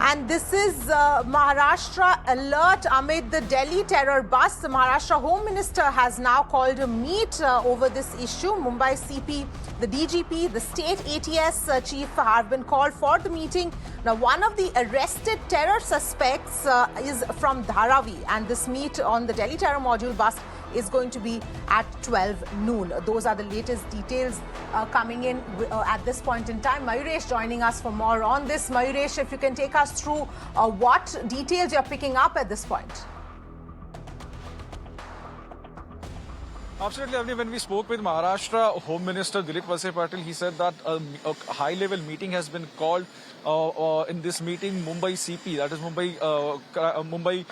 And this is Maharashtra alert amid the Delhi terror bust. The Maharashtra Home Minister has now called a meet over this issue. Mumbai CP, the DGP, the state ATS Chief have been called for the meeting. Now, one of the arrested terror suspects is from Dharavi, and this meet on the Delhi terror module bust is going to be at 12 noon. Those are the latest details coming in at this point in time. Mayuresh joining us for more on this. Mayuresh, if you can take us through what details you're picking up at this point. Absolutely, Avni. When we spoke with Maharashtra Home Minister Dilip Walse-Patil, he said that a high-level meeting has been called. In this meeting, Mumbai CP, that is Mumbai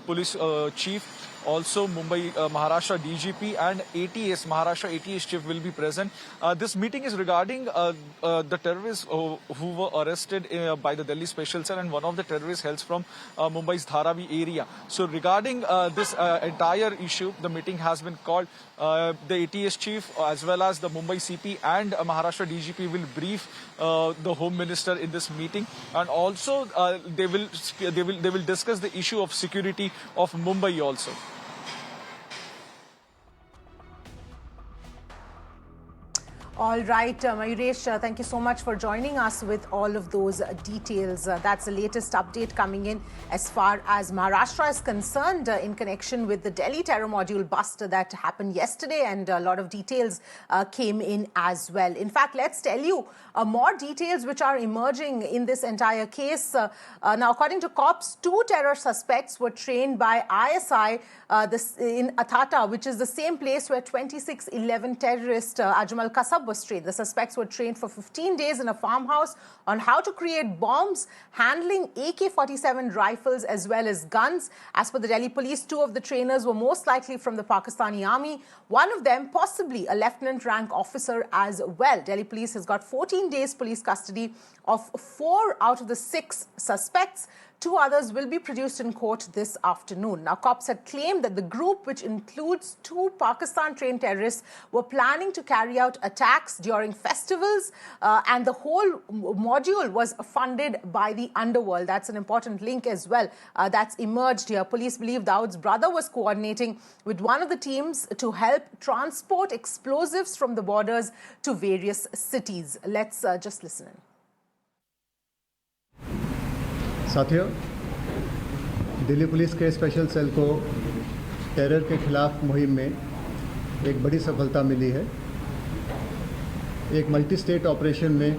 Police Chief, also Mumbai Maharashtra DGP and ATS, Maharashtra ATS Chief will be present. This meeting is regarding the terrorists who were arrested by the Delhi Special Cell, and one of the terrorists hails from Mumbai's Dharavi area. So regarding this entire issue, the meeting has been called. The ATS Chief as well as the Mumbai CP and Maharashtra DGP will brief the Home Minister in this meeting, and also they will discuss the issue of security of Mumbai also. All right, Mayuresh, thank you so much for joining us with all of those details. That's the latest update coming in as far as Maharashtra is concerned in connection with the Delhi terror module bust that happened yesterday, and a lot of details came in as well. In fact, let's tell you more details which are emerging in this entire case. Now, according to cops, 2 terror suspects were trained by ISI in Athata, which is the same place where 2611 terrorist Ajmal Kasab was trained. The suspects were trained for 15 days in a farmhouse on how to create bombs, handling AK-47 rifles as well as guns. As per the Delhi police, 2 of the trainers were most likely from the Pakistani army. One of them possibly a lieutenant rank officer as well. Delhi police has got 14 days police custody of 4 out of the 6 suspects. 2 others will be produced in court this afternoon. Now, cops had claimed that the group, which includes 2 Pakistan-trained terrorists, were planning to carry out attacks during festivals, and the whole module was funded by the underworld. That's an important link as well that's emerged here. Police believe Dawood's brother was coordinating with one of the teams to help transport explosives from the borders to various cities. Let's just listen in. साथियों, Delhi police के special cell को terror के खिलाफ मुहिम में एक बड़ी सफलता मिली है। एक मल्टी स्टेट ऑपरेशन में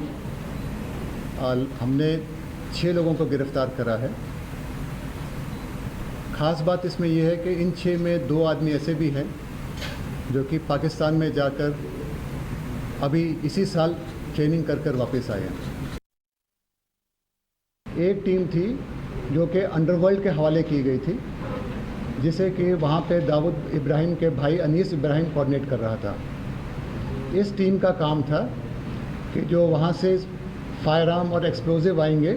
हमने 6 लोगों को गिरफ्तार करा है। ख़ास बात इसमें यह है कि इन 6 में 2 आदमी ऐसे भी हैं जो कि पाकिस्तान में जाकर अभी इसी साल ट्रेनिंग कर वापस आए हैं। एक टीम थी जो कि अंडरवर्ल्ड के हवाले की गई थी, जिसे कि वहाँ पे दाऊद इब्राहिम के भाई अनीस इब्राहिम कोऑर्डिनेट कर रहा था। इस टीम का काम था कि जो वहाँ से फायर आर्म और एक्सप्लोजिव आएंगे,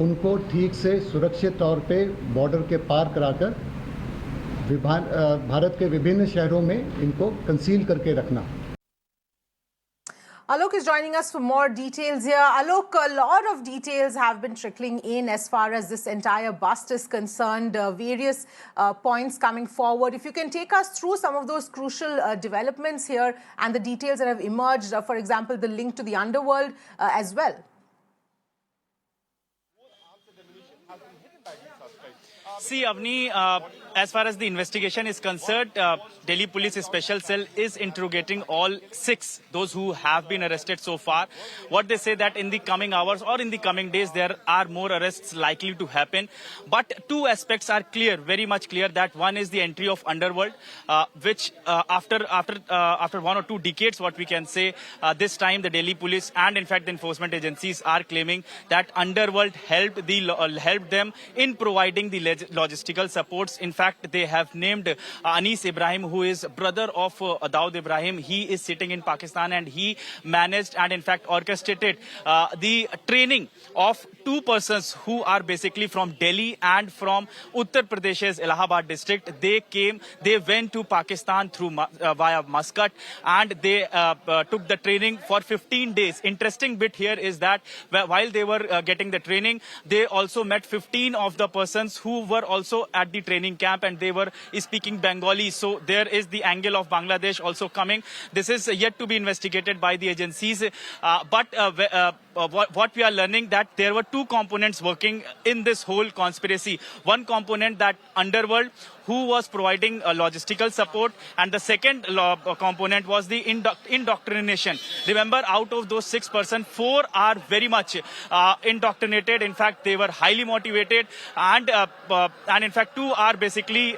उनको ठीक से सुरक्षित तौर पे बॉर्डर के पार कराकर भारत के विभिन्न शहरों में इनको कंसील करके रखना। Alok is joining us for more details here. Alok, a lot of details have been trickling in as far as this entire bust is concerned, various points coming forward. If you can take us through some of those crucial developments here and the details that have emerged, for example, the link to the underworld as well. See, Avni, as far as the investigation is concerned, Delhi Police Special Cell is interrogating all 6, those who have been arrested so far. What they say that in the coming hours or in the coming days, there are more arrests likely to happen. But 2 aspects are clear, very much clear. That one is the entry of underworld, which after 1 or 2 decades, what we can say, this time the Delhi Police and in fact the enforcement agencies are claiming that underworld helped them in providing the logistical supports. In fact, they have named Anis Ibrahim, who is brother of Dawood Ibrahim. He is sitting in Pakistan, and he managed and in fact orchestrated the training of two persons who are basically from Delhi and from Uttar Pradesh's Allahabad district. They went to Pakistan through via Muscat, and they took the training for 15 days. Interesting bit here is that while they were getting the training, they also met 15 of the persons who were also at the training camp, and they were speaking Bengali. So there is the angle of Bangladesh also coming. This is yet to be investigated by the agencies. What we are learning, that there were two components working in this whole conspiracy. One component, that underworld, who was providing logistical support, and the second component was the indoctrination. Remember, out of those 6 persons, 4 are very much indoctrinated. In fact, they were highly motivated, and in fact 2 are basically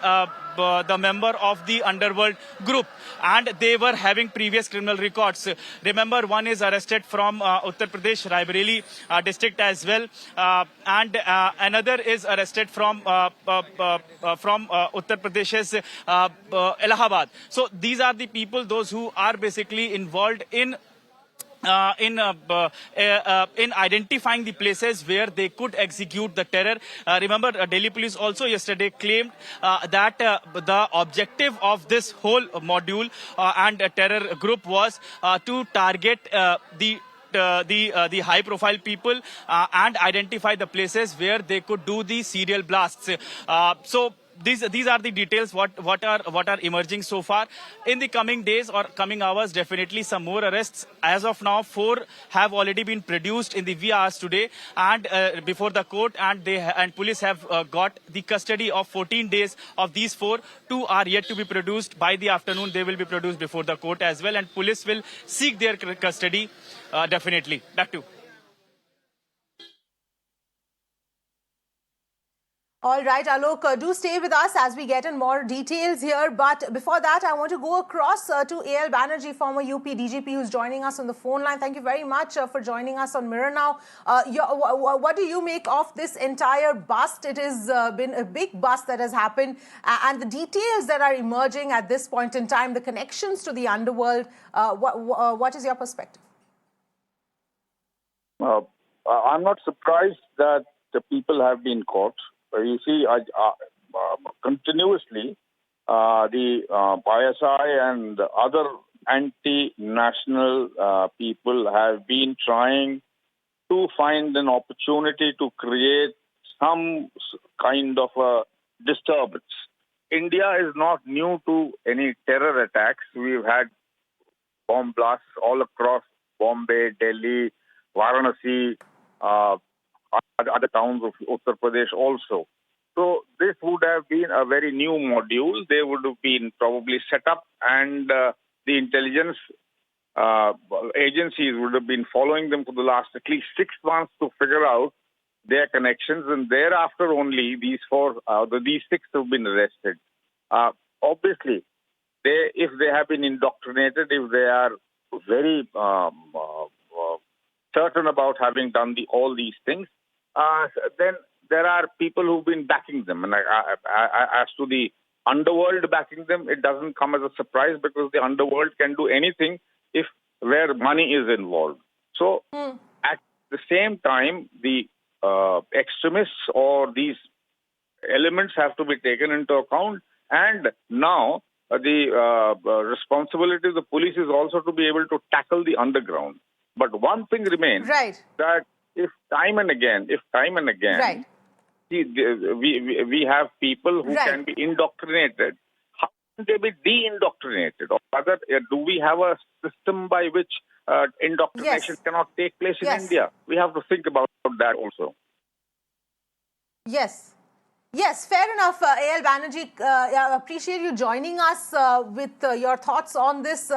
the member of the underworld group, and they were having previous criminal records. Remember, one is arrested from Uttar Pradesh, Raebareli district as well, and another is arrested from Uttar Pradesh's Allahabad. So these are the people, those who are basically involved in identifying the places where they could execute the terror. Remember, Delhi police also yesterday claimed that the objective of this whole module and terror group was to target the high-profile people and identify the places where they could do the serial blasts. So these are the details what are emerging so far. In the coming days or coming hours, definitely some more arrests. As of now, 4 have already been produced in the wee hours today and before the court, and police have got the custody of 14 days of these 4. 2 are yet to be produced. By the afternoon, they will be produced before the court as well, and police will seek their custody definitely. Back to you. All right, Alok, do stay with us as we get in more details here. But before that, I want to go across to A.L. Banerjee, former UP DGP, who's joining us on the phone line. Thank you very much for joining us on Mirror Now. What do you make of this entire bust? It has been a big bust that has happened, and the details that are emerging at this point in time, the connections to the underworld. What is your perspective? I'm not surprised that the people have been caught. You see, continuously, the ISI and other anti-national people have been trying to find an opportunity to create some kind of a disturbance. India is not new to any terror attacks. We've had bomb blasts all across Bombay, Delhi, Varanasi, other towns of Uttar Pradesh also. So this would have been a very new module. They would have been probably set up, and the intelligence agencies would have been following them for the last at least 6 months to figure out their connections, and thereafter only these 6 have been arrested. Obviously, if they have been indoctrinated, if they are very certain about having done all these things, then there are people who've been backing them. And as to the underworld backing them, it doesn't come as a surprise, because the underworld can do anything where money is involved. So at the same time, the extremists or these elements have to be taken into account. And now the responsibility of the police is also to be able to tackle the underground. But one thing remains, right, that if time and again, right, we have people who right. can be indoctrinated, how can they be de-indoctrinated? Or rather, do we have a system by which indoctrination cannot take place in India? We have to think about that also. Yes. Yes, fair enough, A.L. Banerjee. I appreciate you joining us with your thoughts on this.